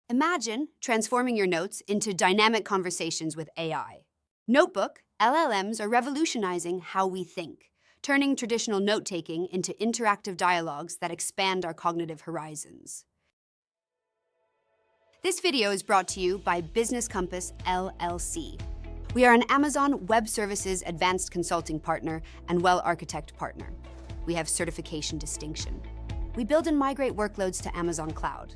Imagine transforming your notes into dynamic conversations with AI. Notebook, LLMs are revolutionizing how we think, turning traditional note-taking into interactive dialogues that expand our cognitive horizons. This video is brought to you by Business Compass LLC. We are an Amazon Web Services Advanced Consulting Partner and Well-Architect Partner. We have certification distinction. We build and migrate workloads to Amazon Cloud.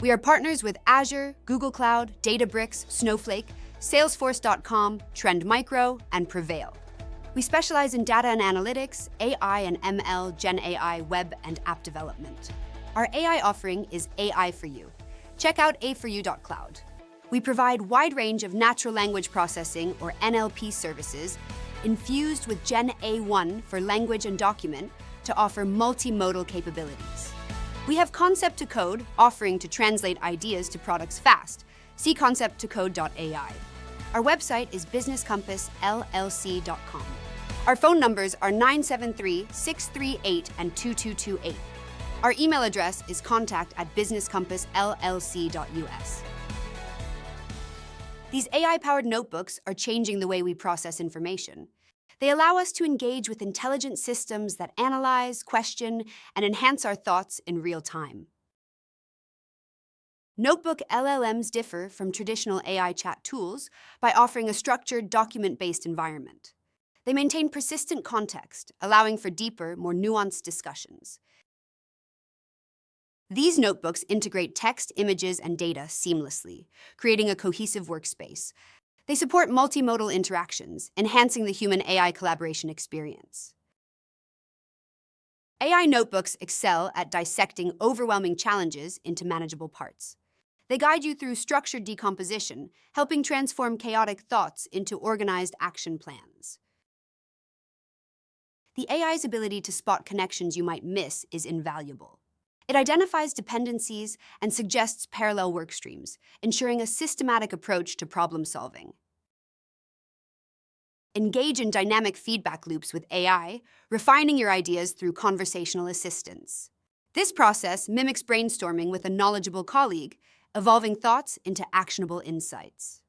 We are partners with Azure, Google Cloud, Databricks, Snowflake, Salesforce.com, Trend Micro, and Prevail. We specialize in data and analytics, AI and ML, Gen AI, web, and app development. Our AI offering is AI for You. Check out a4u.cloud. We provide wide range of natural language processing, or NLP services, infused with Gen A1 for language and document to offer multimodal capabilities. We have Concept to Code, offering to translate ideas to products fast. See concepttocode.ai. Our website is BusinessCompassLLC.com. Our phone numbers are 973-638 and 2228. Our email address is contact@businesscompassllc.us. These AI-powered notebooks are changing the way we process information. They allow us to engage with intelligent systems that analyze, question, and enhance our thoughts in real time. Notebook LLMs differ from traditional AI chat tools by offering a structured, document-based environment. They maintain persistent context, allowing for deeper, more nuanced discussions. These notebooks integrate text, images, and data seamlessly, creating a cohesive workspace. They support multimodal interactions, enhancing the human-AI collaboration experience. AI notebooks excel at dissecting overwhelming challenges into manageable parts. They guide you through structured decomposition, helping transform chaotic thoughts into organized action plans. The AI's ability to spot connections you might miss is invaluable. It identifies dependencies and suggests parallel work streams, ensuring a systematic approach to problem solving. Engage in dynamic feedback loops with AI, refining your ideas through conversational assistance. This process mimics brainstorming with a knowledgeable colleague, evolving thoughts into actionable insights.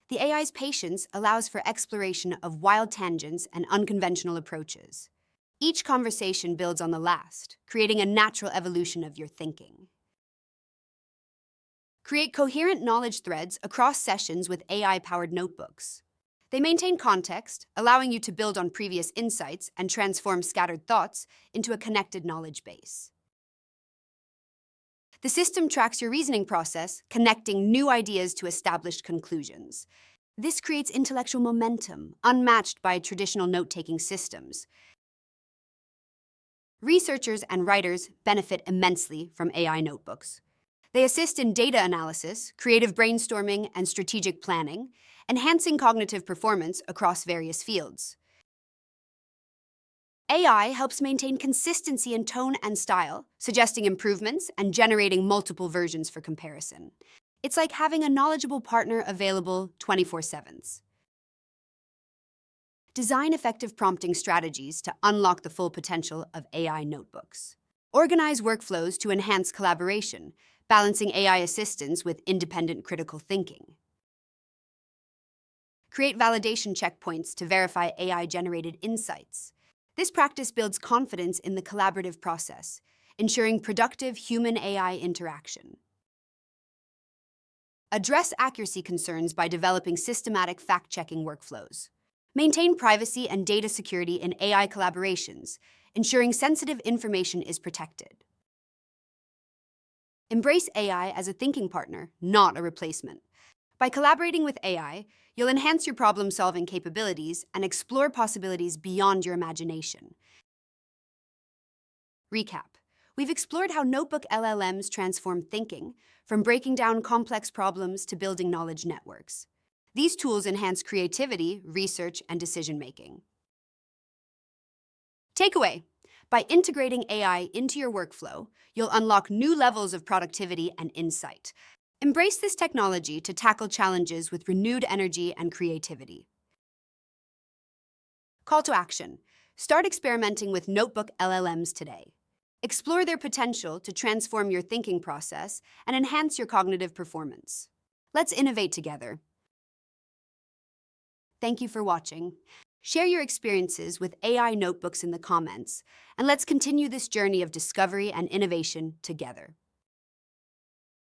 The AI's patience allows for exploration of wild tangents and unconventional approaches. Each conversation builds on the last, creating a natural evolution of your thinking. Create coherent knowledge threads across sessions with AI-powered notebooks. They maintain context, allowing you to build on previous insights and transform scattered thoughts into a connected knowledge base. The system tracks your reasoning process, connecting new ideas to established conclusions. This creates intellectual momentum, unmatched by traditional note-taking systems. Researchers and writers benefit immensely from AI notebooks. They assist in data analysis, creative brainstorming, and strategic planning, enhancing cognitive performance across various fields. AI helps maintain consistency in tone and style, suggesting improvements and generating multiple versions for comparison. It's like having a knowledgeable partner available 24/7. Design effective prompting strategies to unlock the full potential of AI notebooks. Organize workflows to enhance collaboration, balancing AI assistance with independent critical thinking. Create validation checkpoints to verify AI-generated insights. This practice builds confidence in the collaborative process, ensuring productive human-AI interaction. Address accuracy concerns by developing systematic fact-checking workflows. Maintain privacy and data security in AI collaborations, ensuring sensitive information is protected. Embrace AI as a thinking partner, not a replacement. By collaborating with AI, you'll enhance your problem-solving capabilities and explore possibilities beyond your imagination. Recap. We've explored how notebook LLMs transform thinking, from breaking down complex problems to building knowledge networks. These tools enhance creativity, research, and decision-making. Takeaway. By integrating AI into your workflow, you'll unlock new levels of productivity and insight. Embrace this technology to tackle challenges with renewed energy and creativity. Call to action. Start experimenting with notebook LLMs today. Explore their potential to transform your thinking process and enhance your cognitive performance. Let's innovate together. Thank you for watching. Share your experiences with AI notebooks in the comments, and let's continue this journey of discovery and innovation together.